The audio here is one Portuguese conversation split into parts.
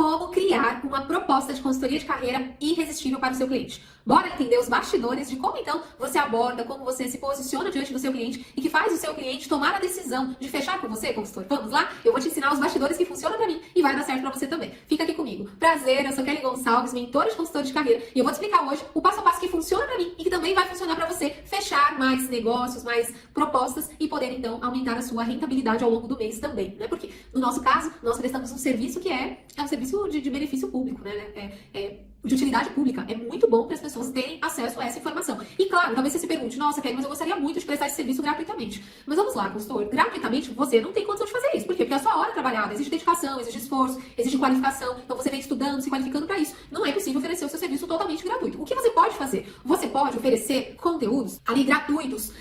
como criar uma proposta de consultoria de carreira irresistível para o seu cliente. Bora entender os bastidores de como então você aborda, como você se posiciona diante do seu cliente e que faz o seu cliente tomar a decisão de fechar com você, consultor. Vamos lá? Eu vou te ensinar os bastidores que funcionam para mim e vai dar certo para você também. Fica aqui comigo. Prazer, eu sou Kelly Gonçalves, mentora de consultor de carreira, e eu vou te explicar hoje o passo a passo que funciona para mim e que também vai funcionar para você fechar mais negócios, mais propostas e poder então aumentar a sua rentabilidade ao longo do mês também, né? Porque no nosso caso, nós prestamos um serviço que é um serviço de benefício público, né? De utilidade pública. É muito bom para as pessoas terem acesso a essa informação. E claro, talvez você se pergunte, nossa, Kelly, mas eu gostaria muito de prestar esse serviço gratuitamente. Mas vamos lá, consultor, gratuitamente você não tem condição de fazer isso. Por quê? Porque a sua hora trabalhada exige dedicação, exige esforço, exige qualificação. Então você vem estudando, se qualificando para isso. Não é possível oferecer o seu serviço totalmente gratuito. O que você pode fazer? Você pode oferecer conteúdos ali gratuitos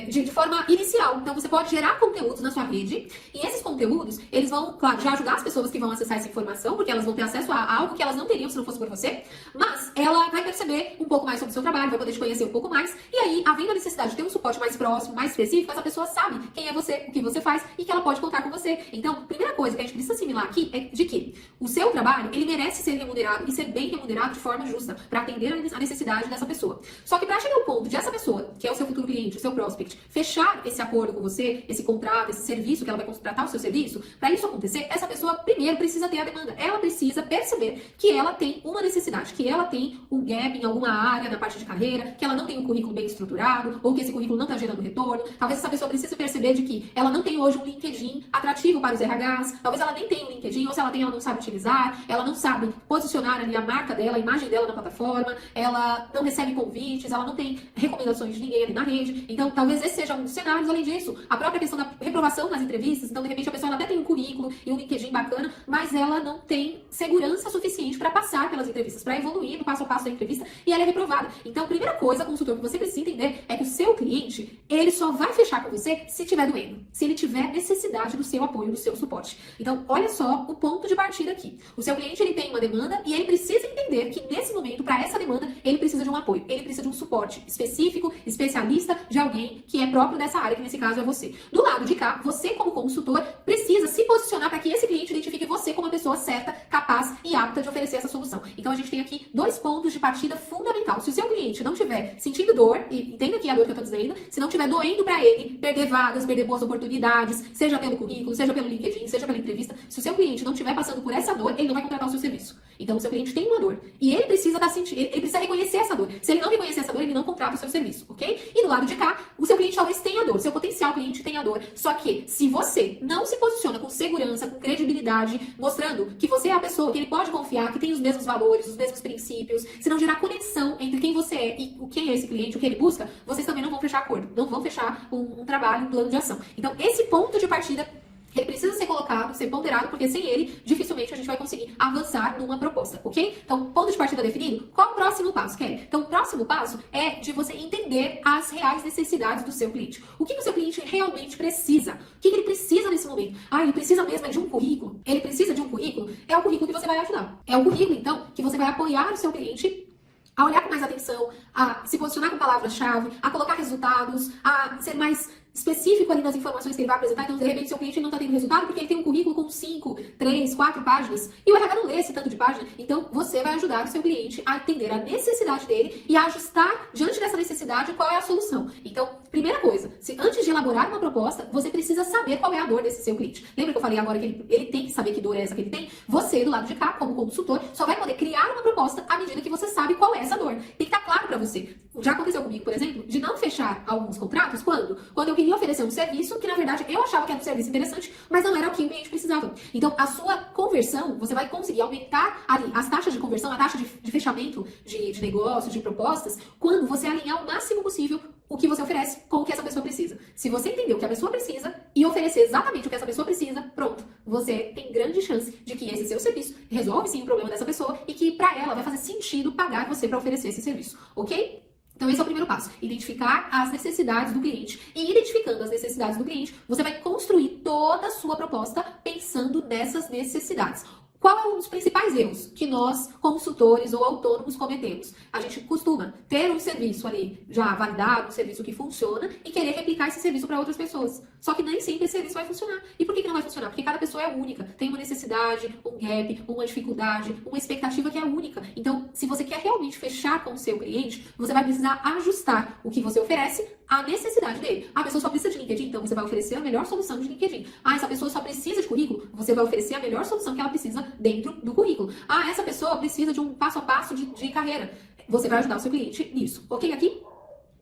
de forma inicial. Então você pode gerar conteúdos na sua rede e esses conteúdos, eles vão, claro, já ajudar as pessoas que vão acessar essa informação, porque elas vão ter acesso a algo que elas não teriam se não fosse por você. Mas ela vai perceber um pouco mais sobre o seu trabalho, vai poder te conhecer um pouco mais. E aí, havendo a necessidade de ter um suporte mais próximo, mais específico, essa pessoa sabe quem é você, o que você faz e que ela pode contar com você. Então, primeira coisa que a gente precisa assimilar aqui é de que o seu trabalho, ele merece ser remunerado e ser bem remunerado de forma justa para atender a necessidade dessa pessoa. Só que para chegar ao ponto de essa pessoa, que é o seu futuro cliente, o seu prospect, fechar esse acordo com você, esse contrato, esse serviço que ela vai contratar o seu serviço, para isso acontecer, essa pessoa primeiro precisa ter a demanda. Ela precisa perceber que ela tem uma necessidade, que ela tem um gap em alguma área da parte de carreira, que ela não tem um currículo bem estruturado, ou que esse currículo não está gerando retorno. Talvez essa pessoa precise perceber de que ela não tem hoje um LinkedIn atrativo para os RHs, talvez ela nem tenha um LinkedIn, ou se ela tem, ela não sabe utilizar, ela não sabe posicionar ali a marca dela, a imagem dela na plataforma, ela não recebe convites, ela não tem recomendações de ninguém ali na rede. Então, talvez esse seja um dos cenários. Além disso, a própria questão da reprovação nas entrevistas, então, de repente, a pessoa ela até tem um currículo e um LinkedIn bacana, mas ela não tem segurança suficiente para passar pelas entrevistas, para evoluir no passo a passo da entrevista, e ela é reprovada. Então, a primeira coisa, consultor, que você precisa entender é que o seu cliente, ele só vai fechar com você se tiver doendo, se ele tiver necessidade do seu apoio, do seu suporte. Então, olha só o ponto de partida aqui. O seu cliente, ele tem uma demanda e ele precisa entender que, nesse momento, para essa demanda, ele precisa de um apoio, ele precisa de um suporte específico, especialista, de alguém que é próprio dessa área, que nesse caso é você. Do lado de cá, você, como consultor, precisa se posicionar para que esse cliente identifique você como a pessoa certa, capaz e apta de oferecer essa solução. Então, a gente tem aqui dois pontos de partida fundamental. Se o seu cliente não tiver sentindo dor, e entenda aqui a dor que eu tô dizendo, se não tiver doendo para ele perder vagas, perder boas oportunidades, seja pelo currículo, seja pelo LinkedIn, seja pela entrevista, se o seu cliente não estiver passando por essa dor, ele não vai contratar o seu serviço. Então, o seu cliente tem uma dor e ele precisa ele precisa reconhecer essa dor. Se ele não reconhecer essa dor, ele não contrata o seu serviço, ok? E do lado de cá, o seu cliente talvez tenha dor, seu potencial cliente tenha dor. Só que, se você não se posiciona com segurança, com credibilidade, mostrando que você é a pessoa que ele pode confiar, que tem os mesmos valores, os mesmos princípios, se não gerar conexão entre quem você é e quem é esse cliente, o que ele busca, vocês também não vão fechar acordo, não vão fechar um trabalho, um plano de ação. Então, esse ponto de partida, ele precisa ser colocado, ser ponderado, porque sem ele, dificilmente a gente vai conseguir avançar numa proposta, ok? Então, ponto de partida definido, qual o próximo passo, Kelly? Então, o próximo passo é de você entender as reais necessidades do seu cliente. O que o seu cliente realmente precisa? O que ele precisa nesse momento? Ah, ele precisa mesmo de um currículo? Ele precisa de um currículo? É o currículo que você vai ajudar. É o currículo, então, que você vai apoiar o seu cliente a olhar com mais atenção, a se posicionar com palavras-chave, a colocar resultados, a ser mais específico ali nas informações que ele vai apresentar. Então, de repente, seu cliente não está tendo resultado porque ele tem um currículo com 5, 3, 4 páginas e o RH não lê esse tanto de página. Então, você vai ajudar o seu cliente a entender a necessidade dele e a ajustar, diante dessa necessidade, qual é a solução. Então, primeira coisa, se antes de elaborar uma proposta, você precisa saber qual é a dor desse seu cliente. Lembra que eu falei agora que ele tem que saber que dor é essa que ele tem? Você, do lado de cá, como consultor, só vai poder criar uma proposta à medida que você sabe qual é essa dor. Tem que estar claro para você. Já aconteceu comigo, por exemplo, de não fechar alguns contratos quando eu queria oferecer um serviço que, na verdade, eu achava que era um serviço interessante, mas não era o que o cliente precisava. Então, a sua conversão, você vai conseguir aumentar ali as taxas de conversão, a taxa de fechamento de negócios, de propostas, quando você alinhar o máximo possível o que você oferece com o que essa pessoa precisa. Se você entender o que a pessoa precisa e oferecer exatamente o que essa pessoa precisa, pronto, você tem grande chance de que esse seu serviço resolve sim o problema dessa pessoa e que para ela vai fazer sentido pagar você para oferecer esse serviço, ok? Então, esse é o primeiro passo. Identificar as necessidades do cliente. E identificando as necessidades do cliente, você vai construir toda a sua proposta pensando nessas necessidades. Qual é um dos principais erros que nós, consultores ou autônomos, cometemos? A gente costuma ter um serviço ali já validado, um serviço que funciona, e querer replicar esse serviço para outras pessoas. Só que nem sempre esse serviço vai funcionar. E por que não vai funcionar? Porque cada pessoa é única, tem uma necessidade, um gap, uma dificuldade, uma expectativa que é única. Então, se você quer realmente fechar com o seu cliente, você vai precisar ajustar o que você oferece à necessidade dele. A pessoa só precisa de LinkedIn, então você vai oferecer a melhor solução de LinkedIn. Essa pessoa só precisa de currículo, você vai oferecer a melhor solução que ela precisa dentro do currículo. Essa pessoa precisa de um passo a passo de carreira. Você vai ajudar o seu cliente nisso. Ok? Aqui,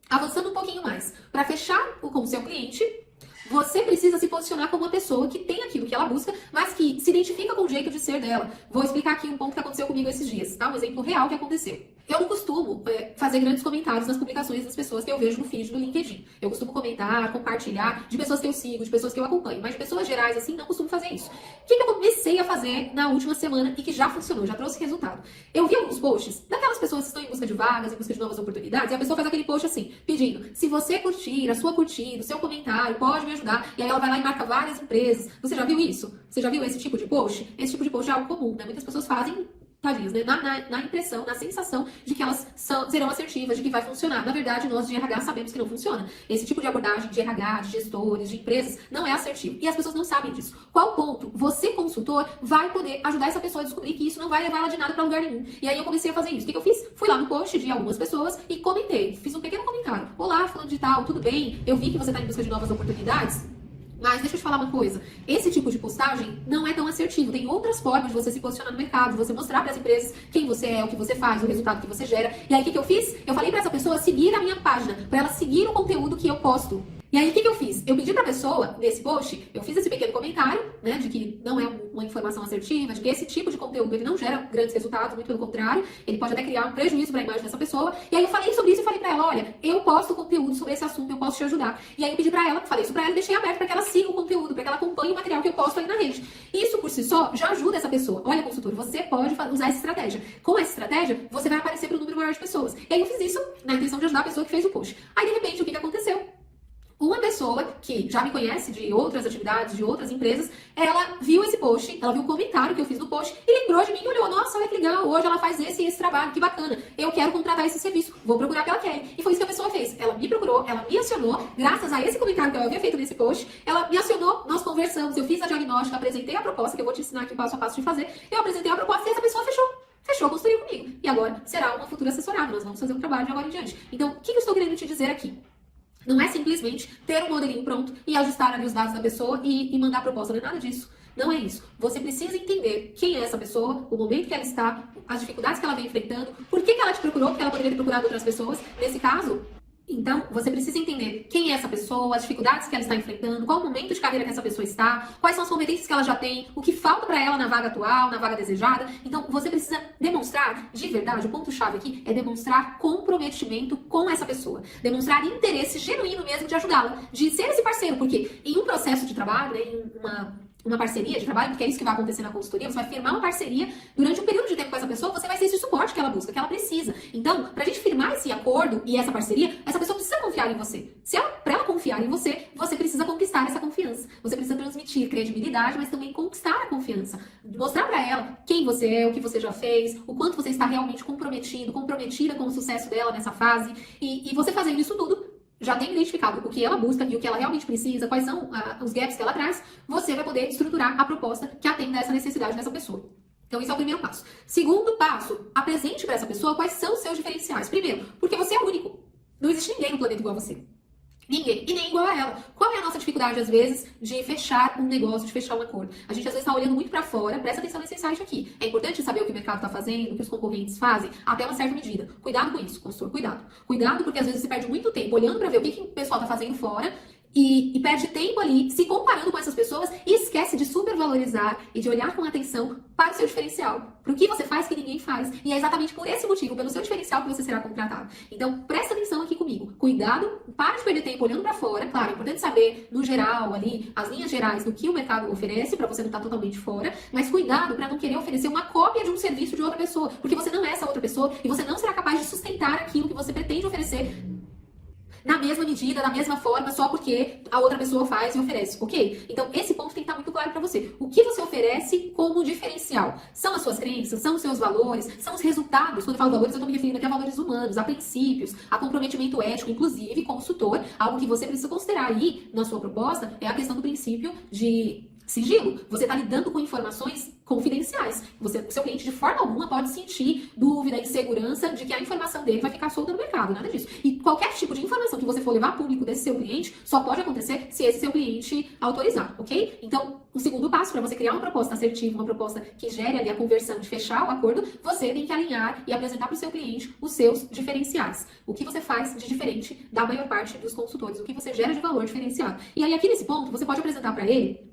avançando um pouquinho mais. Para fechar com o seu cliente, você precisa se posicionar como uma pessoa que tem aquilo que ela busca, mas que se identifica com o jeito de ser dela. Vou explicar aqui um ponto que aconteceu comigo esses dias, tá? Um exemplo real que aconteceu. Eu não costumo fazer grandes comentários nas publicações das pessoas que eu vejo no feed do LinkedIn. Eu costumo comentar, compartilhar de pessoas que eu sigo, de pessoas que eu acompanho, mas de pessoas gerais, assim, não costumo fazer isso. O que eu comecei a fazer na última semana e que já funcionou, já trouxe resultado? Eu vi alguns posts daquelas pessoas que estão em busca de vagas, em busca de novas oportunidades, e a pessoa faz aquele post assim, pedindo, se você curtir, a sua curtida, o seu comentário, pode me ajudar. E aí ela vai lá e marca várias empresas. Você já viu isso? Você já viu esse tipo de post? Esse tipo de post é algo comum, né? Muitas pessoas fazem, tadinhas, né? Na impressão, na sensação de que elas serão assertivas, de que vai funcionar. Na verdade, nós de RH sabemos que não funciona. Esse tipo de abordagem de RH, de gestores, de empresas, não é assertivo. E as pessoas não sabem disso. Qual ponto você, consultor, vai poder ajudar essa pessoa a descobrir que isso não vai levar ela de nada pra lugar nenhum? E aí eu comecei a fazer isso. O que eu fiz? Fui lá no post de algumas pessoas e comentei. Fiz um pequeno comentário. Olá, fulano de tal, tudo bem? Eu vi que você tá em busca de novas oportunidades. Mas deixa eu te falar uma coisa, esse tipo de postagem não é tão assertivo. Tem outras formas de você se posicionar no mercado, de você mostrar para as empresas quem você é, o que você faz, o resultado que você gera. E aí o que eu fiz? Eu falei para essa pessoa seguir a minha página, para ela seguir o conteúdo que eu posto. E aí, o que eu fiz? Eu pedi pra pessoa, nesse post, eu fiz esse pequeno comentário, né, de que não é uma informação assertiva, de que esse tipo de conteúdo, ele não gera grandes resultados, muito pelo contrário, ele pode até criar um prejuízo pra imagem dessa pessoa. E aí eu falei sobre isso e falei pra ela, olha, eu posto conteúdo sobre esse assunto, eu posso te ajudar. E aí eu pedi pra ela, falei isso pra ela e deixei aberto pra que ela siga o conteúdo, pra que ela acompanhe o material que eu posto aí na rede. Isso, por si só, já ajuda essa pessoa. Olha, consultor, você pode usar essa estratégia. Com essa estratégia, você vai aparecer para um número maior de pessoas. E aí eu fiz isso na intenção de ajudar a pessoa que fez o post. Aí, de repente, o que aconteceu? Uma pessoa que já me conhece de outras atividades, de outras empresas, ela viu esse post, ela viu o comentário que eu fiz no post e lembrou de mim e olhou, nossa, olha que legal, hoje ela faz esse e esse trabalho, que bacana, eu quero contratar esse serviço, vou procurar o que ela quer. E foi isso que a pessoa fez. Ela me procurou, ela me acionou, graças a esse comentário que eu havia feito nesse post, ela me acionou, nós conversamos, eu fiz a diagnóstica, apresentei a proposta, que eu vou te ensinar aqui passo a passo de fazer, eu apresentei a proposta e essa pessoa fechou a consultoria comigo. E agora será uma futura assessorada, nós vamos fazer um trabalho de agora em diante. Então, o que eu estou querendo te dizer aqui? Não é simplesmente ter um modelinho pronto e ajustar ali os dados da pessoa e mandar a proposta. Não é nada disso. Não é isso. Você precisa entender quem é essa pessoa, o momento que ela está, as dificuldades que ela vem enfrentando, por que ela te procurou, porque ela poderia ter procurado outras pessoas. Nesse caso, então, você precisa entender quem é essa pessoa, as dificuldades que ela está enfrentando, qual o momento de carreira que essa pessoa está, quais são as competências que ela já tem, o que falta para ela na vaga atual, na vaga desejada. Então, você precisa demonstrar, de verdade, o ponto-chave aqui é demonstrar comprometimento com essa pessoa. Demonstrar interesse genuíno mesmo de ajudá-la, de ser esse parceiro, porque em um processo de trabalho, né, em uma parceria de trabalho, porque é isso que vai acontecer na consultoria, você vai firmar uma parceria durante um período de tempo com essa pessoa, você vai ser esse suporte que ela busca, que ela precisa. Então, pra gente firmar esse acordo e essa parceria, essa pessoa precisa confiar em você. Pra ela confiar em você, você precisa conquistar essa confiança. Você precisa transmitir credibilidade, mas também conquistar a confiança. Mostrar pra ela quem você é, o que você já fez, o quanto você está realmente comprometido, comprometida com o sucesso dela nessa fase. E você fazendo isso tudo, já tem identificado o que ela busca e o que ela realmente precisa, quais são os gaps que ela traz, você vai poder estruturar a proposta que atenda a essa necessidade dessa pessoa. Então, esse é o primeiro passo. Segundo passo, apresente para essa pessoa quais são os seus diferenciais. Primeiro, porque você é único. Não existe ninguém no planeta igual a você. Ninguém. E nem igual a ela. Qual é a nossa dificuldade, às vezes, de fechar um negócio, de fechar um acordo? A gente, às vezes, está olhando muito para fora. Presta atenção nesse insight aqui. É importante saber o que o mercado está fazendo, o que os concorrentes fazem, até uma certa medida. Cuidado com isso, consultor. Cuidado. Cuidado, porque, às vezes, você perde muito tempo olhando para ver o que o pessoal está fazendo fora e perde tempo ali se comparando com essas pessoas e esquece de supervalorizar e de olhar com atenção para o seu diferencial, para o que você faz que ninguém faz. E é exatamente por esse motivo, pelo seu diferencial, que você será contratado. Então, presta atenção aqui comigo. Cuidado, para de perder tempo olhando para fora. Claro, é importante saber, no geral, ali, as linhas gerais do que o mercado oferece, para você não estar totalmente fora. Mas cuidado para não querer oferecer uma cópia de um serviço de outra pessoa, porque você não é essa outra pessoa e você não será capaz de sustentar aquilo que você pretende oferecer. na mesma medida, da mesma forma, só porque a outra pessoa faz e oferece, ok? Então, esse ponto tem que estar muito claro para você. O que você oferece como diferencial? São as suas crenças, são os seus valores, são os resultados. Quando eu falo valores, eu estou me referindo aqui a valores humanos, a princípios, a comprometimento ético, inclusive consultor, algo que você precisa considerar aí na sua proposta é a questão do princípio de sigilo. Você está lidando com informações confidenciais. O seu cliente, de forma alguma, pode sentir dúvida, insegurança de que a informação dele vai ficar solta no mercado, nada disso. E qualquer tipo de informação que você for levar a público desse seu cliente, só pode acontecer se esse seu cliente autorizar, ok? Então, o segundo passo para você criar uma proposta assertiva, uma proposta que gere ali a conversão de fechar o acordo, você tem que alinhar e apresentar para o seu cliente os seus diferenciais. O que você faz de diferente da maior parte dos consultores, o que você gera de valor diferenciado. E aí, aqui nesse ponto, você pode apresentar para ele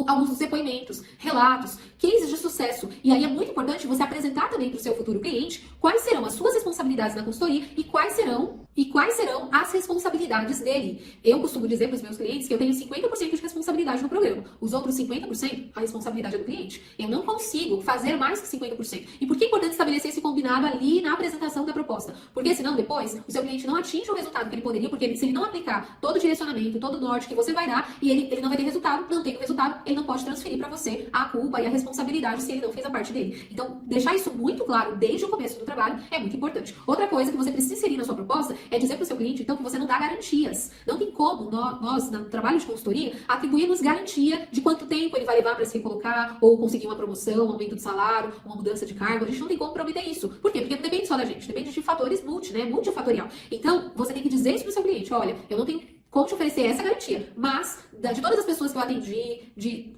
alguns dos depoimentos, relatos, cases de sucesso. E aí é muito importante você apresentar também para o seu futuro cliente quais serão as suas responsabilidades na consultoria e quais serão as responsabilidades dele. Eu costumo dizer para os meus clientes que eu tenho 50% de responsabilidade no programa. Os outros 50%, a responsabilidade é do cliente. Eu não consigo fazer mais que 50%. E por que é importante estabelecer esse combinado ali na apresentação da proposta? Porque senão depois o seu cliente não atinge o resultado que ele poderia, porque se ele não aplicar todo o direcionamento, todo o norte que você vai dar, e ele não vai ter resultado, não tem o resultado, ele não pode transferir para você a culpa e a responsabilidade se ele não fez a parte dele. Então, deixar isso muito claro desde o começo do trabalho é muito importante. Outra coisa que você precisa inserir na sua proposta é dizer para o seu cliente, então, que você não dá garantias. Não tem como nós, no trabalho de consultoria, atribuirmos garantia de quanto tempo ele vai levar para se recolocar, ou conseguir uma promoção, um aumento de salário, uma mudança de cargo. A gente não tem como prometer isso. Por quê? Porque não depende só da gente, depende de fatores multifatorial. Então, você tem que dizer isso para o seu cliente, olha, eu não tenho como te oferecer essa garantia, mas de todas as pessoas que eu atendi,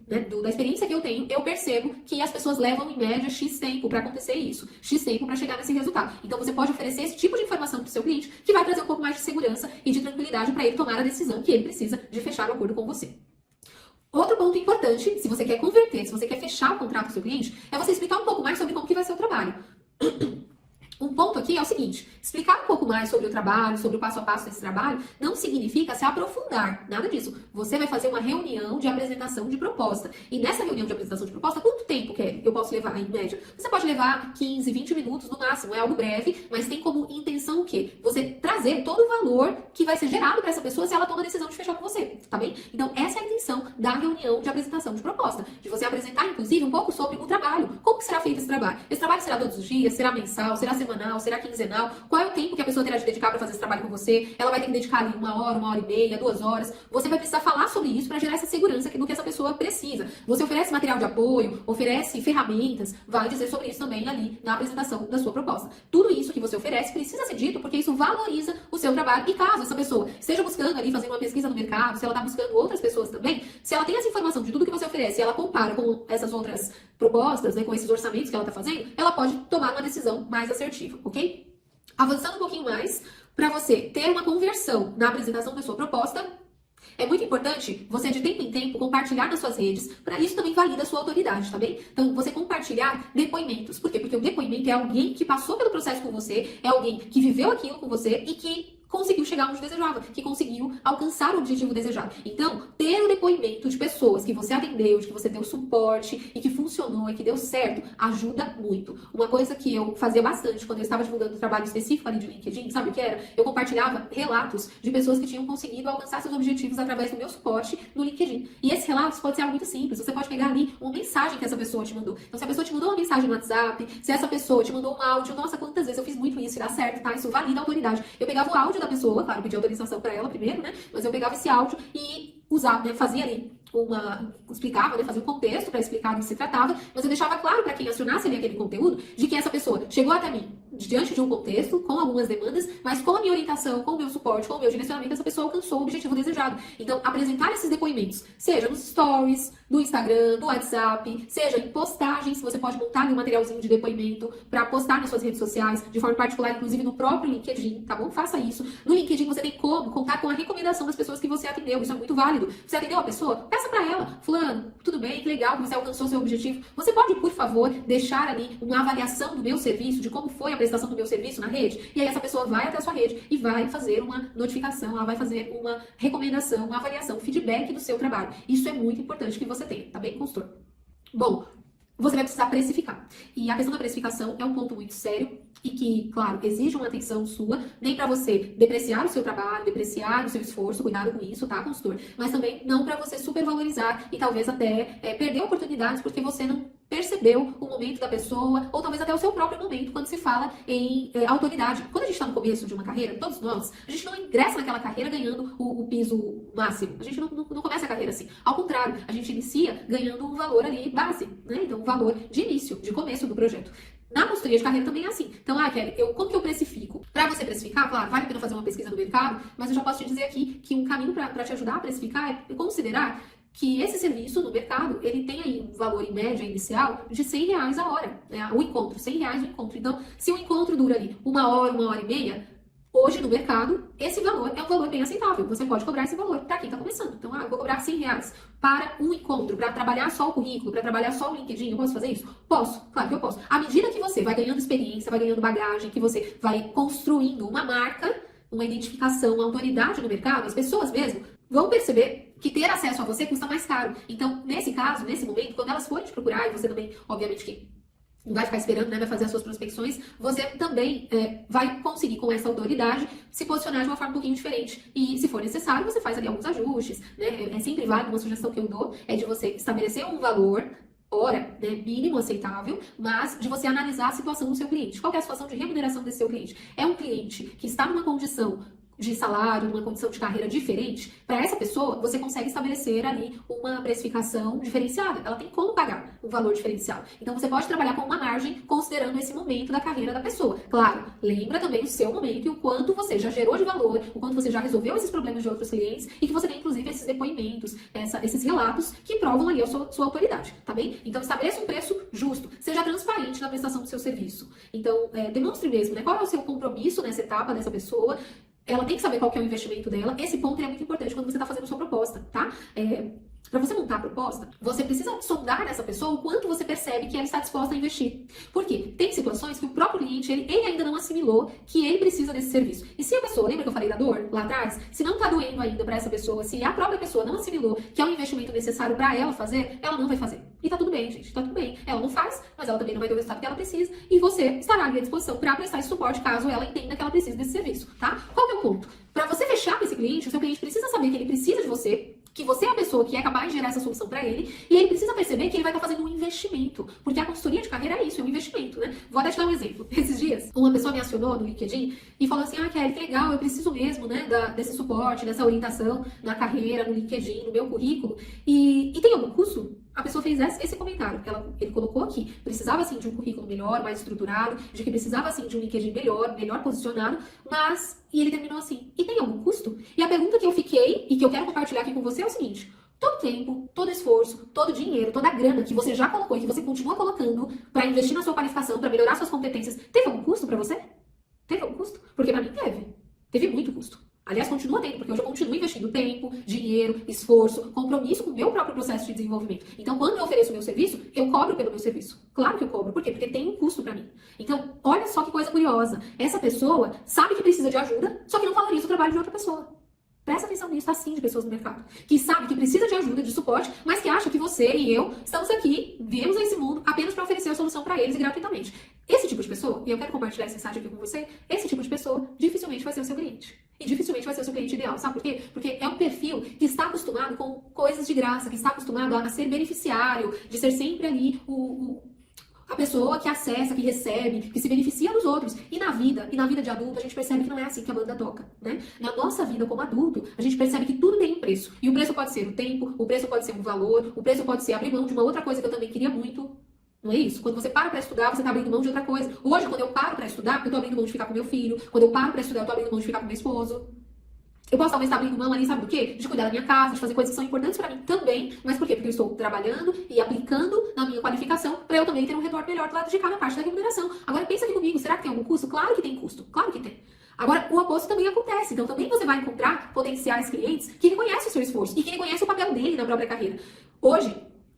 da experiência que eu tenho, eu percebo que as pessoas levam em média X tempo para acontecer isso, X tempo para chegar nesse resultado. Então você pode oferecer esse tipo de informação para o seu cliente que vai trazer um pouco mais de segurança e de tranquilidade para ele tomar a decisão que ele precisa de fechar o acordo com você. Outro ponto importante, se você quer converter, se você quer fechar o contrato com o seu cliente, é você explicar um pouco mais sobre como que vai ser o trabalho. Um ponto aqui é o seguinte, explicar um pouco mais sobre o trabalho, sobre o passo a passo desse trabalho, não significa se aprofundar, nada disso. Você vai fazer uma reunião de apresentação de proposta. E nessa reunião de apresentação de proposta, quanto tempo eu posso levar em média? Você pode levar 15, 20 minutos no máximo, é algo breve, mas tem como intenção o quê? Você trazer todo o valor que vai ser gerado para essa pessoa se ela toma a decisão de fechar com você, tá bem? Então essa é a intenção da reunião de apresentação de proposta, de você apresentar, inclusive, um pouco sobre o trabalho. Como que será feito esse trabalho? Esse trabalho será todos os dias, será mensal, será semanal, será quinzenal? Qual é o tempo que a pessoa terá de dedicar para fazer esse trabalho com você? Ela vai ter que dedicar ali 1 hora e meia, 2 horas. Você vai precisar falar sobre isso para gerar essa segurança no que essa pessoa precisa. Você oferece material de apoio, oferece ferramentas, vai dizer sobre isso também ali na apresentação da sua proposta. Tudo isso que você oferece precisa ser dito porque isso valoriza o seu trabalho. E caso essa pessoa esteja buscando ali fazer uma pesquisa no mercado, se ela está buscando outras pessoas também, se ela tem essa informação de tudo que você oferece e ela compara com essas outras propostas, com esses orçamentos que ela está fazendo, ela pode tomar uma decisão mais assertiva, ok? Avançando um pouquinho mais, para você ter uma conversão na apresentação da sua proposta, é muito importante você, de tempo em tempo, compartilhar nas suas redes. Para isso também valida a sua autoridade, tá bem? Então, você compartilhar depoimentos. Por quê? Porque o depoimento é alguém que passou pelo processo com você, é alguém que viveu aquilo com você e que conseguiu chegar onde desejava, que conseguiu alcançar o objetivo desejado. Então, ter o depoimento de pessoas que você atendeu, de que você deu suporte e que funcionou e que deu certo, ajuda muito. Uma coisa que eu fazia bastante quando eu estava divulgando um trabalho específico ali de LinkedIn, sabe o que era? Eu compartilhava relatos de pessoas que tinham conseguido alcançar seus objetivos através do meu suporte no LinkedIn. E esses relatos podem ser algo muito simples. Você pode pegar ali uma mensagem que essa pessoa te mandou. Então, se a pessoa te mandou uma mensagem no WhatsApp, se essa pessoa te mandou um áudio, nossa, quantas vezes eu fiz muito isso e dá certo, tá? Isso valida a autoridade. Eu pegava o áudio da pessoa, claro, pedir autorização para ela primeiro, né? Mas eu pegava esse áudio e usava, né? Fazia ali explicava, né? Fazia um contexto para explicar do que se tratava, mas eu deixava claro para quem acionasse ali aquele conteúdo de que essa pessoa chegou até mim diante de um contexto, com algumas demandas, mas com a minha orientação, com o meu suporte, com o meu direcionamento, essa pessoa alcançou o objetivo desejado. Então, apresentar esses depoimentos, seja nos stories, no Instagram, no WhatsApp, seja em postagens, você pode montar ali um materialzinho de depoimento para postar nas suas redes sociais, de forma particular, inclusive no próprio LinkedIn, tá bom? Faça isso. No LinkedIn você tem como contar com a recomendação das pessoas que você atendeu, isso é muito válido. Você atendeu a pessoa? Peça para ela, fulano, tudo bem, que legal que você alcançou seu objetivo. Você pode, por favor, deixar ali uma avaliação do meu serviço, de como foi a prestação do meu serviço na rede? E aí essa pessoa vai até a sua rede e vai fazer uma notificação, ela vai fazer uma recomendação, uma avaliação, um feedback do seu trabalho. Isso é muito importante que você tenha, tá bem, consultor? Bom, você vai precisar precificar. E a questão da precificação é um ponto muito sério e que, claro, exige uma atenção sua, nem para você depreciar o seu trabalho, depreciar o seu esforço, cuidado com isso, tá, consultor? Mas também não para você supervalorizar e talvez até perder oportunidades porque você não percebeu o momento da pessoa, ou talvez até o seu próprio momento, quando se fala em autoridade. Quando a gente está no começo de uma carreira, todos nós, a gente não ingressa naquela carreira ganhando o piso máximo. A gente não começa a carreira assim. Ao contrário, a gente inicia ganhando um valor ali base, né? Então, um valor de início, de começo do projeto. Na consultoria de carreira também é assim. Então, Kelly, como que eu precifico? Para você precificar, claro, vale a pena fazer uma pesquisa no mercado, mas eu já posso te dizer aqui que um caminho para te ajudar a precificar é considerar que esse serviço no mercado, ele tem aí um valor em média inicial de R$100 a hora, né? O encontro, R$100 o encontro. Então, se o encontro dura ali 1 hora e meia, hoje no mercado, esse valor é um valor bem aceitável. Você pode cobrar esse valor para quem está começando. Então, eu vou cobrar R$100 para um encontro, para trabalhar só o currículo, para trabalhar só o LinkedIn. Eu posso fazer isso? Posso, claro que eu posso. À medida que você vai ganhando experiência, vai ganhando bagagem, que você vai construindo uma marca, uma identificação, uma autoridade no mercado, as pessoas mesmo vão perceber que ter acesso a você custa mais caro. Então, nesse caso, nesse momento, quando elas forem te procurar, e você também, obviamente, que não vai ficar esperando, né, vai fazer as suas prospecções, você também vai conseguir, com essa autoridade, se posicionar de uma forma um pouquinho diferente. E, se for necessário, você faz ali alguns ajustes, né? É sempre válido, uma sugestão que eu dou é de você estabelecer um valor hora, né, mínimo aceitável, mas de você analisar a situação do seu cliente. Qual é a situação de remuneração desse seu cliente? É um cliente que está numa condição de salário, numa condição de carreira diferente, para essa pessoa, você consegue estabelecer ali uma precificação diferenciada. Ela tem como pagar um valor diferenciado. Então, você pode trabalhar com uma margem considerando esse momento da carreira da pessoa. Claro, lembra também o seu momento e o quanto você já gerou de valor, o quanto você já resolveu esses problemas de outros clientes e que você tem, inclusive, esses depoimentos, esses relatos que provam ali a sua autoridade, tá bem? Então, estabeleça um preço justo. Seja transparente na prestação do seu serviço. Então, demonstre mesmo, né? Qual é o seu compromisso nessa etapa dessa pessoa. Ela tem que saber qual que é o investimento dela. Esse ponto é muito importante quando você está fazendo sua proposta, tá? Para você montar a proposta, você precisa sondar nessa pessoa o quanto você percebe que ela está disposta a investir. Por quê? Tem situações que o próprio cliente, ele ainda não assimilou que ele precisa desse serviço. E se a pessoa, lembra que eu falei da dor lá atrás? Se não está doendo ainda para essa pessoa, se a própria pessoa não assimilou que é um investimento necessário para ela fazer, ela não vai fazer. E tá tudo bem, gente, tá tudo bem. Ela não faz, mas ela também não vai ter o resultado que ela precisa. E você estará ali à disposição para prestar esse suporte caso ela entenda que ela precisa desse serviço, tá? Qual que é o ponto? Para você fechar com esse cliente, o seu cliente precisa saber que ele precisa de você, que você é a pessoa que é capaz de gerar essa solução para ele, e ele precisa perceber que ele vai estar fazendo um investimento, porque a consultoria de carreira é isso, é um investimento, né? Vou até te dar um exemplo. Esses dias, uma pessoa me acionou no LinkedIn e falou assim, Kelly, que legal, eu preciso mesmo, né, desse suporte, dessa orientação na carreira, no LinkedIn, no meu currículo, e tem algum curso? A pessoa fez esse comentário, ele colocou aqui, precisava assim de um currículo melhor, mais estruturado, de que precisava assim de um LinkedIn melhor posicionado, e ele terminou assim, e tem algum custo? E a pergunta que eu fiquei, e que eu quero compartilhar aqui com você é o seguinte, todo tempo, todo esforço, todo dinheiro, toda a grana que você já colocou e que você continua colocando para investir na sua qualificação, para melhorar suas competências, teve algum custo para você? Teve algum custo? Porque para mim teve. Teve muito custo. Aliás, continua tendo, porque hoje eu continuo investindo tempo, dinheiro, esforço, compromisso com o meu próprio processo de desenvolvimento. Então, quando eu ofereço o meu serviço, eu cobro pelo meu serviço. Claro que eu cobro. Por quê? Porque tem um custo para mim. Então, olha só que coisa curiosa. Essa pessoa sabe que precisa de ajuda, só que não valoriza o trabalho de outra pessoa. Presta atenção nisso, tá sim, de pessoas no mercado. Que sabe que precisa de ajuda, de suporte, mas que acha que você e eu estamos aqui, viemos a esse mundo apenas para oferecer a solução para eles e gratuitamente. Esse tipo de pessoa, e eu quero compartilhar essa mensagem aqui com você, esse tipo de pessoa dificilmente vai ser o seu cliente. E dificilmente vai ser o seu cliente ideal. Sabe por quê? Porque é um perfil que está acostumado com coisas de graça, que está acostumado a ser beneficiário, de ser sempre ali a pessoa que acessa, que recebe, que se beneficia dos outros. E na vida de adulto, a gente percebe que não é assim que a banda toca, né? Na nossa vida como adulto, a gente percebe que tudo tem um preço. E o preço pode ser o tempo, o preço pode ser um valor, o preço pode ser abrir mão de uma outra coisa que eu também queria muito. Não é isso? Quando você para estudar, você está abrindo mão de outra coisa. Hoje, quando eu paro para estudar, eu estou abrindo mão de ficar com meu filho. Quando eu paro para estudar, eu estou abrindo mão de ficar com meu esposo. Eu posso talvez estar abrindo mão ali, sabe do quê? De cuidar da minha casa, de fazer coisas que são importantes para mim também. Mas por quê? Porque eu estou trabalhando e aplicando na minha qualificação para eu também ter um retorno melhor do lado de cá na parte da remuneração. Agora, pensa aqui comigo, será que tem algum custo? Claro que tem custo, claro que tem. Agora, o oposto também acontece. Então, também você vai encontrar potenciais clientes que reconhecem o seu esforço e que reconhecem o papel dele na própria carreira. Hoje,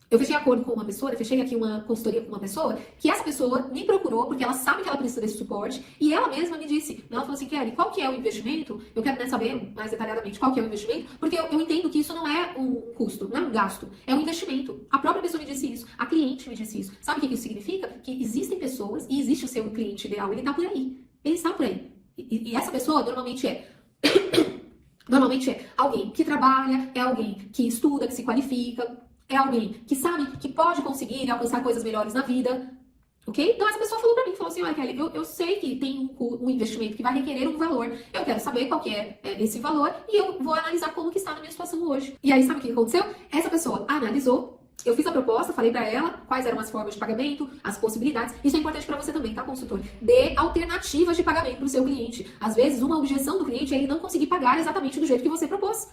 Eu fechei acordo com uma pessoa, eu fechei aqui uma consultoria com uma pessoa, que essa pessoa me procurou porque ela sabe que ela precisa desse suporte e ela mesma me disse, ela falou assim, Kelly, qual que é o investimento? Eu quero, né, saber mais detalhadamente qual que é o investimento, porque eu entendo que isso não é um custo, não é um gasto, é um investimento. A própria pessoa me disse isso, a cliente me disse isso. Sabe o que isso significa? Que existem pessoas e existe o seu cliente ideal, ele tá por aí, ele está por aí. E essa pessoa normalmente é alguém que trabalha, é alguém que estuda, que se qualifica, é alguém que sabe que pode conseguir alcançar coisas melhores na vida, ok? Então essa pessoa falou pra mim, falou assim, olha Kelly, eu sei que tem um investimento que vai requerer um valor, eu quero saber qual que é esse valor e eu vou analisar como que está na minha situação hoje. E aí sabe o que aconteceu? Essa pessoa analisou, eu fiz a proposta, falei pra ela quais eram as formas de pagamento, as possibilidades. Isso é importante pra você também, tá, consultor? Dê alternativas de pagamento pro seu cliente. Às vezes, uma objeção do cliente é ele não conseguir pagar exatamente do jeito que você propôs.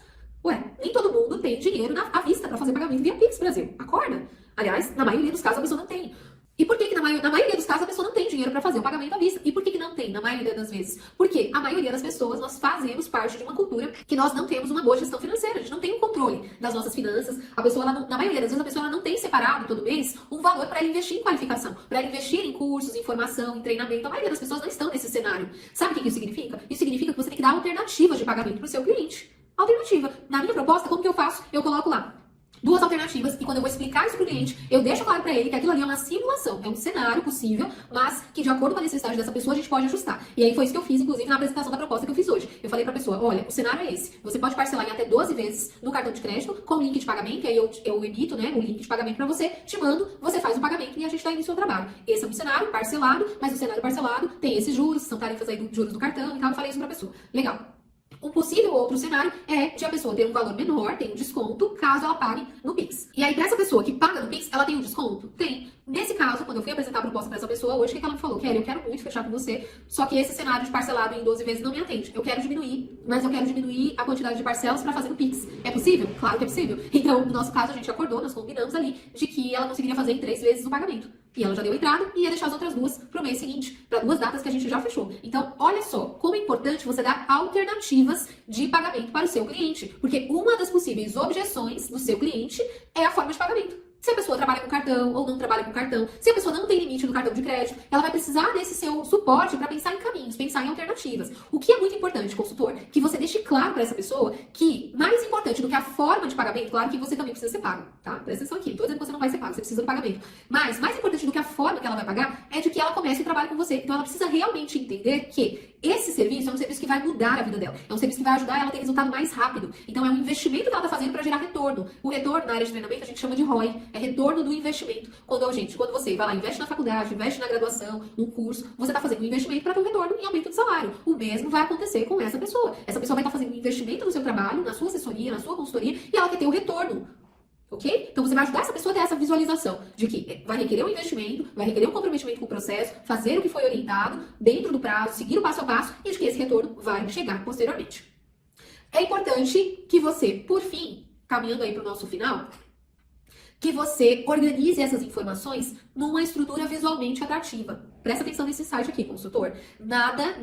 Ué, nem todo mundo tem dinheiro à vista pra fazer pagamento via Pix, Brasil. Acorda. Aliás, na maioria dos casos a pessoa não tem. E por que na maioria dos casos a pessoa não tem dinheiro para fazer o pagamento à vista? E por que não tem, na maioria das vezes? Porque a maioria das pessoas, nós fazemos parte de uma cultura que nós não temos uma boa gestão financeira, a gente não tem um controle das nossas finanças. A pessoa, na maioria das vezes, a pessoa não tem separado todo mês um valor para ela investir em qualificação, para ela investir em cursos, em formação, em treinamento. A maioria das pessoas não estão nesse cenário. Sabe o que isso significa? Isso significa que você tem que dar alternativas de pagamento para o seu cliente. Alternativa. Na minha proposta, como que eu faço? Eu coloco lá duas alternativas, e quando eu vou explicar isso pro cliente, eu deixo claro pra ele que aquilo ali é uma simulação, é um cenário possível, mas que de acordo com a necessidade dessa pessoa, a gente pode ajustar. E aí foi isso que eu fiz, inclusive, na apresentação da proposta que eu fiz hoje. Eu falei pra pessoa, olha, o cenário é esse, você pode parcelar em até 12 vezes no cartão de crédito, com link de pagamento, e aí eu emito, né, o link de pagamento pra você, te mando, você faz o pagamento e a gente dá início ao trabalho. Esse é um cenário parcelado, mas o cenário parcelado tem esses juros, são tarifas aí dos juros do cartão e tal, eu falei isso pra pessoa. Legal. Um possível outro cenário é de a pessoa ter um valor menor, tem um desconto, caso ela pague no Pix. E aí, pra essa pessoa que paga no Pix, ela tem um desconto? Tem. Nesse caso, quando eu fui apresentar a proposta pra essa pessoa hoje, o que ela me falou? Kelly, eu quero muito fechar com você, só que esse cenário de parcelado em 12 vezes não me atende. Eu quero diminuir, mas eu quero diminuir a quantidade de parcelas pra fazer no Pix. É possível? Claro que é possível. Então, no nosso caso, a gente acordou, nós combinamos ali, de que ela conseguiria fazer em 3 vezes o pagamento. E ela já deu entrada e ia deixar as outras duas pro mês seguinte, para 2 datas que a gente já fechou. Então, olha só, como é importante você dar alternativas de pagamento para o seu cliente. Porque uma das possíveis objeções do seu cliente é a forma de pagamento. Se a pessoa trabalha com cartão ou não trabalha com cartão, se a pessoa não tem limite no cartão de crédito, ela vai precisar desse seu suporte para pensar em caminhos, pensar em alternativas. O que é muito importante, consultor, que você deixe claro para essa pessoa que mais importante do que a forma de pagamento, claro que você também precisa ser pago, tá? Presta atenção aqui, não tô dizendo que você não vai ser pago, você precisa do pagamento. Mas mais importante do que a forma que ela vai pagar é de que ela comece o trabalho com você. Então ela precisa realmente entender que esse serviço é um serviço que vai mudar a vida dela. É um serviço que vai ajudar ela a ter resultado mais rápido. Então é um investimento que ela está fazendo para gerar retorno. O retorno na área de treinamento a gente chama de ROI. É retorno do investimento. Quando você vai lá, investe na faculdade, investe na graduação, num curso, você está fazendo um investimento para ter um retorno em aumento de salário. O mesmo vai acontecer com essa pessoa. Essa pessoa vai estar fazendo um investimento no seu trabalho, na sua assessoria, na sua consultoria, e ela quer ter o retorno. Ok? Então você vai ajudar essa pessoa a ter essa visualização de que vai requerer um investimento, vai requerer um comprometimento com o processo, fazer o que foi orientado dentro do prazo, seguir o passo a passo e de que esse retorno vai chegar posteriormente. É importante que você, por fim, caminhando aí para o nosso final, que você organize essas informações numa estrutura visualmente atrativa. Presta atenção nesse site aqui, consultor. Nada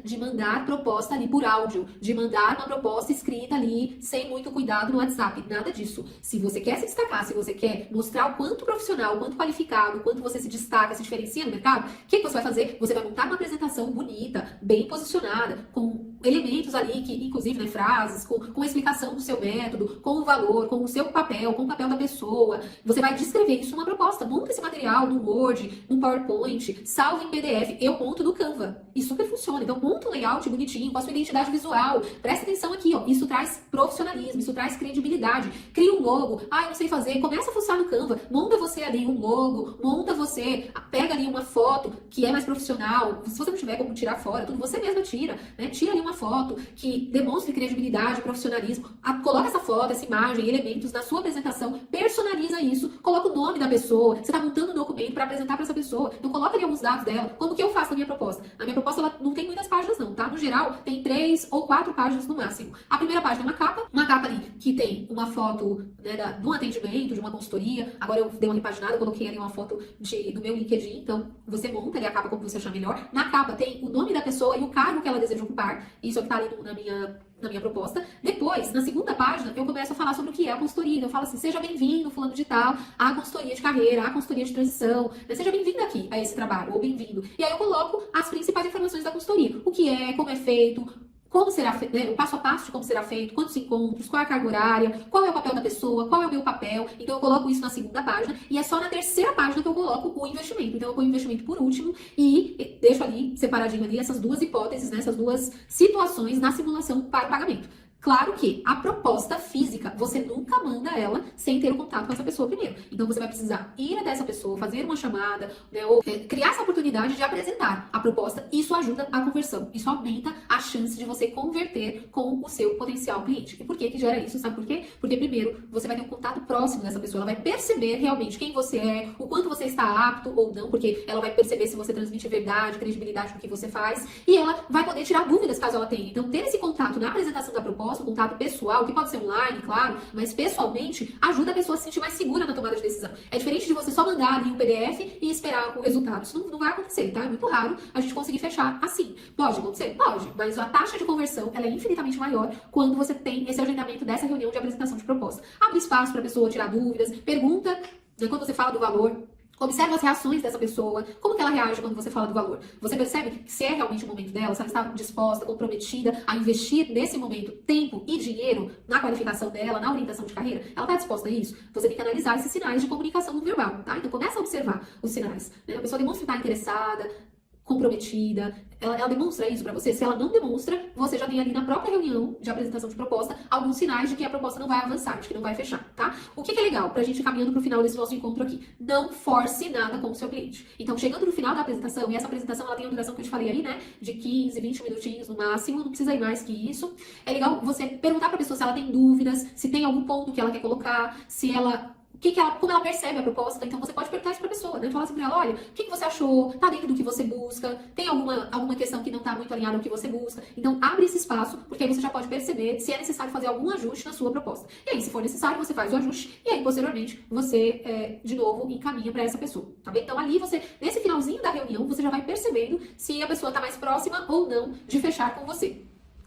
de mandar proposta ali por áudio, de mandar uma proposta escrita ali sem muito cuidado no WhatsApp. Nada disso. Se você quer se destacar, se você quer mostrar o quanto profissional, o quanto qualificado, o quanto você se destaca, se diferencia no mercado, o que você vai fazer? Você vai montar uma apresentação bonita, bem posicionada, com elementos ali, que inclusive, né, frases, com a explicação do seu método, com o valor, com o seu papel, com o papel da pessoa. Você vai descrever isso numa proposta. Monta esse material no Word, no PowerPoint, salva em PDF. Eu monto no Canva. E super funciona. Então, monta um layout bonitinho, com a sua identidade visual. Presta atenção aqui, ó. Isso traz profissionalismo, isso traz credibilidade. Cria um logo. Ah, eu não sei fazer. Começa a fuçar no Canva. Monta você ali um logo. Monta você. Pega ali uma foto que é mais profissional. Se você não tiver como tirar fora, tudo você mesma tira, né? Tira ali uma foto que demonstre credibilidade, profissionalismo. Coloca essa foto, essa imagem, elementos na sua apresentação. Personaliza isso. Coloca o nome da pessoa. Você está montando um documento para apresentar para essa pessoa. Então, coloca ali alguns dados dela. Como que eu faço na minha proposta? A minha proposta ela não tem muitas páginas não, tá? No geral, tem 3 ou 4 páginas no máximo. A primeira página é uma capa ali que tem uma foto, né, de um atendimento, de uma consultoria. Agora eu dei uma repaginada, eu coloquei ali uma foto do meu LinkedIn, então você monta ali a capa como você achar melhor. Na capa tem o nome da pessoa e o cargo que ela deseja ocupar. Isso é o que tá ali na minha proposta. Depois, na segunda página, eu começo a falar sobre o que é a consultoria. Então, eu falo assim, seja bem-vindo, fulano de tal, à consultoria de carreira, à consultoria de transição, né? Seja bem-vindo aqui a esse trabalho, ou bem-vindo. E aí eu coloco as principais informações da consultoria. O que é, como é feito, como será feito, né, o passo a passo de como será feito, quantos encontros, qual é a carga horária, qual é o papel da pessoa, qual é o meu papel. Então eu coloco isso na segunda página e é só na terceira página que eu coloco o investimento. Então eu ponho o investimento por último e deixo ali, separadinho ali, essas duas hipóteses, né, essas duas situações na simulação para o pagamento. Claro que a proposta física, você nunca manda ela sem ter o contato com essa pessoa primeiro. Então você vai precisar ir até essa pessoa, fazer uma chamada, né, ou criar essa oportunidade de apresentar a proposta. Isso ajuda a conversão. Isso aumenta a chance de você converter com o seu potencial cliente. E por que gera isso? Sabe por quê? Porque primeiro, você vai ter um contato próximo dessa pessoa. Ela vai perceber realmente quem você é, o quanto você está apto ou não, porque ela vai perceber se você transmite verdade, credibilidade no que você faz. E ela vai poder tirar dúvidas caso ela tenha. Então ter esse contato na apresentação da proposta, contato pessoal, que pode ser online, claro, mas pessoalmente, ajuda a pessoa a se sentir mais segura na tomada de decisão. É diferente de você só mandar ali um PDF e esperar o resultado. Isso não vai acontecer, tá? É muito raro a gente conseguir fechar assim. Pode acontecer? Pode, mas a taxa de conversão, ela é infinitamente maior quando você tem esse agendamento dessa reunião de apresentação de proposta. Abre espaço para a pessoa tirar dúvidas, pergunta, né, quando você fala do valor, observa as reações dessa pessoa, como que ela reage quando você fala do valor. Você percebe se é realmente o momento dela, se ela está disposta, comprometida a investir nesse momento tempo e dinheiro na qualificação dela, na orientação de carreira. Ela está disposta a isso? Você tem que analisar esses sinais de comunicação não verbal, tá? Então começa a observar os sinais, né? A pessoa demonstra estar interessada, comprometida, ela demonstra isso pra você. Se ela não demonstra, você já tem ali na própria reunião de apresentação de proposta alguns sinais de que a proposta não vai avançar, de que não vai fechar, tá? O que é legal pra gente ir caminhando pro final desse nosso encontro aqui? Não force nada com o seu cliente. Então, chegando no final da apresentação, e essa apresentação ela tem a duração que eu te falei aí, né? De 15, 20 minutinhos no máximo, não precisa ir mais que isso. É legal você perguntar pra pessoa se ela tem dúvidas, se tem algum ponto que ela quer colocar, se ela... como ela percebe a proposta. Então você pode perguntar isso pra pessoa, né? Falar assim pra ela, olha, o que você achou? Tá dentro do que você busca? Tem alguma questão que não tá muito alinhada ao que você busca? Então abre esse espaço, porque aí você já pode perceber se é necessário fazer algum ajuste na sua proposta. E aí, se for necessário, você faz o ajuste e aí, posteriormente, você, de novo, encaminha pra essa pessoa, tá bem? Então ali você, nesse finalzinho da reunião, você já vai percebendo se a pessoa tá mais próxima ou não de fechar com você.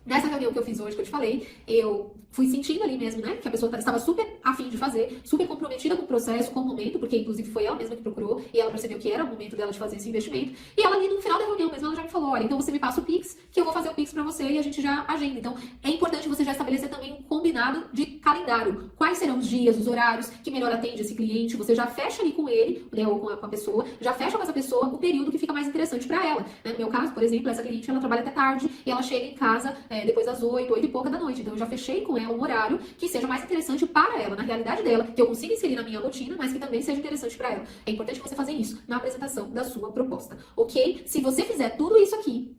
Nessa reunião que eu fiz hoje, que eu te falei, eu fui sentindo ali mesmo, né, que a pessoa estava super afim de fazer, super comprometida com o processo, com o momento, porque inclusive foi ela mesma que procurou e ela percebeu que era o momento dela de fazer esse investimento. E ela ali no final da reunião mesmo, ela já me falou, olha, então você me passa o Pix, que eu vou fazer o Pix pra você e a gente já agenda. Então é importante você já estabelecer também um combinado de calendário. Quais serão os dias, os horários que melhor atende esse cliente, você já fecha ali com ele, né, ou com a pessoa, já fecha com essa pessoa o período que fica mais interessante pra ela. Né? No meu caso, por exemplo, essa cliente, ela trabalha até tarde e ela chega em casa depois das 8 e pouca da noite. Então eu já fechei com ela um horário que seja mais interessante para ela, na realidade dela, que eu consiga inserir na minha rotina, mas que também seja interessante para ela. É importante você fazer isso na apresentação da sua proposta, ok? Se você fizer tudo isso aqui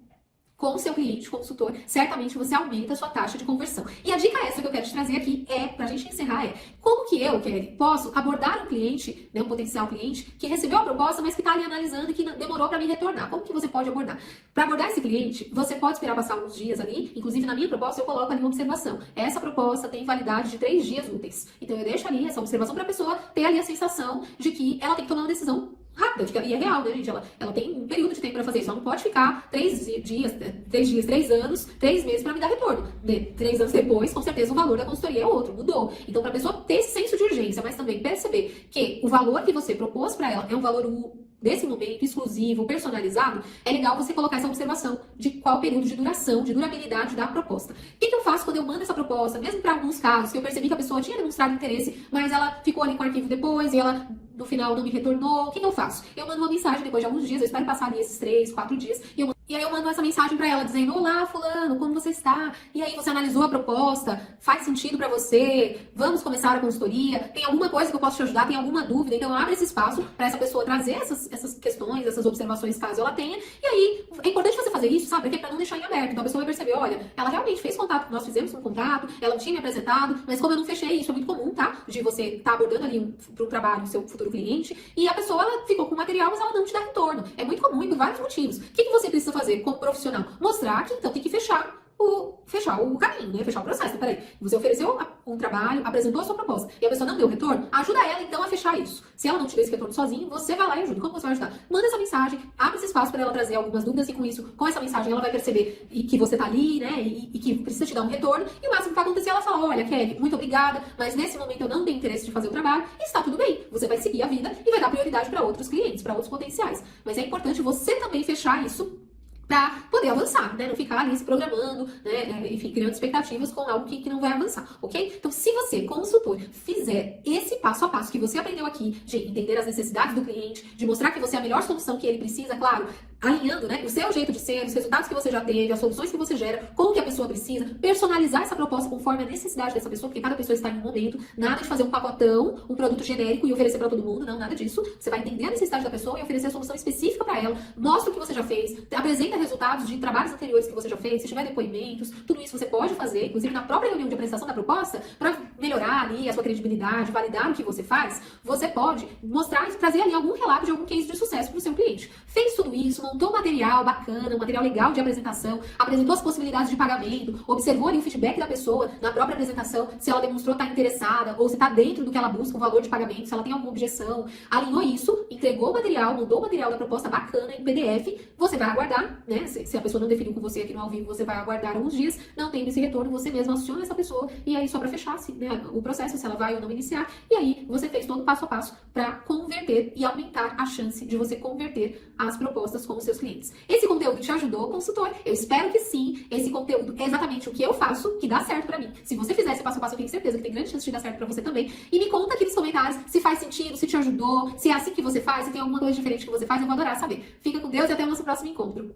com o seu cliente, consultor, certamente você aumenta a sua taxa de conversão. E a dica extra que eu quero te trazer aqui pra gente encerrar, como que eu, Kelly, posso abordar um cliente, né, um potencial cliente, que recebeu a proposta, mas que está ali analisando e que demorou para me retornar. Como que você pode abordar? Para abordar esse cliente, você pode esperar passar alguns dias ali, inclusive na minha proposta eu coloco ali uma observação. Essa proposta tem validade de 3 dias úteis. Então eu deixo ali essa observação para a pessoa ter ali a sensação de que ela tem que tomar uma decisão rápida, de que e é real, né, gente? Ela tem um período de tempo para fazer isso. Ela não pode ficar 3 dias, 3 anos, 3 meses para me dar retorno. 3 anos depois, com certeza o valor da consultoria é outro, mudou. Então, para a pessoa ter esse senso de urgência, mas também perceber que o valor que você propôs para ela é um valor desse momento, exclusivo, personalizado, é legal você colocar essa observação de qual período de duração, de durabilidade da proposta. O que eu faço quando eu mando essa proposta, mesmo para alguns casos, que eu percebi que a pessoa tinha demonstrado interesse, mas ela ficou ali com o arquivo depois e ela, no final, não me retornou, o que eu faço? Eu mando uma mensagem depois de alguns dias, eu espero passar ali esses 3, 4 dias, e aí eu mando essa mensagem pra ela, dizendo, olá, fulano, como você está? E aí você analisou a proposta? Faz sentido pra você? Vamos começar a consultoria? Tem alguma coisa que eu posso te ajudar? Tem alguma dúvida? Então abre esse espaço pra essa pessoa trazer essas questões, essas observações, caso ela tenha. E aí, é importante você fazer isso, sabe? Porque é pra não deixar em aberto. Então a pessoa vai perceber, olha, ela realmente fez contato, nós fizemos um contato, ela tinha me apresentado, mas como eu não fechei, isso é muito comum, tá? De você estar abordando ali pro trabalho o seu futuro cliente, e a pessoa, ela ficou com o material, mas ela não te dá retorno. É muito comum e por vários motivos. O que você precisa fazer como profissional? Mostrar que então tem que fechar fechar o caminho, né? Fechar o processo. Então, peraí, você ofereceu um trabalho, apresentou a sua proposta e a pessoa não deu retorno, ajuda ela então a fechar isso. Se ela não tiver esse retorno sozinha, você vai lá e ajuda. Como você vai ajudar? Manda essa mensagem, abre esse espaço para ela trazer algumas dúvidas e com isso, com essa mensagem, ela vai perceber que você tá ali, né? E que precisa te dar um retorno. E o máximo que vai acontecer é ela falar, olha, Kelly, muito obrigada, mas nesse momento eu não tenho interesse de fazer o trabalho e está tudo bem. Você vai seguir a vida e vai dar prioridade para outros clientes, para outros potenciais. Mas é importante você também fechar isso para poder avançar, né? Não ficar ali se programando, né? Enfim, criando expectativas com algo que não vai avançar, ok? Então, se você, consultor, fizer esse passo a passo que você aprendeu aqui, de entender as necessidades do cliente, de mostrar que você é a melhor solução que ele precisa, claro, alinhando, né, o seu jeito de ser, os resultados que você já teve, as soluções que você gera, com o que a pessoa precisa, personalizar essa proposta conforme a necessidade dessa pessoa, porque cada pessoa está em um momento, nada de fazer um pacotão, um produto genérico e oferecer para todo mundo, não, nada disso. Você vai entender a necessidade da pessoa e oferecer a solução específica para ela, mostra o que você já fez, apresenta resultados de trabalhos anteriores que você já fez, se tiver depoimentos, tudo isso você pode fazer, inclusive na própria reunião de apresentação da proposta, para melhorar ali a sua credibilidade, validar o que você faz, você pode mostrar e trazer ali algum relato de algum case de sucesso para o seu cliente. Fez tudo isso, montou um material bacana, um material legal de apresentação, apresentou as possibilidades de pagamento, observou ali o feedback da pessoa na própria apresentação, se ela demonstrou estar interessada, ou se está dentro do que ela busca, o valor de pagamento, se ela tem alguma objeção, alinhou isso, entregou o material, mandou o material da proposta bacana em PDF, você vai aguardar, né? Se a pessoa não definiu com você aqui no ao vivo, você vai aguardar alguns dias, não tendo esse retorno, você mesmo aciona essa pessoa, e aí só para fechar né, o processo, se ela vai ou não iniciar, e aí você fez todo o passo a passo para converter e aumentar a chance de você converter as propostas com os seus clientes. Esse conteúdo te ajudou, consultor? Eu espero que sim. Esse conteúdo é exatamente o que eu faço, que dá certo pra mim. Se você fizer esse passo a passo, eu tenho certeza que tem grande chance de dar certo pra você também. E me conta aqui nos comentários se faz sentido, se te ajudou, se é assim que você faz, se tem alguma coisa diferente que você faz, eu vou adorar saber. Fica com Deus e até o nosso próximo encontro.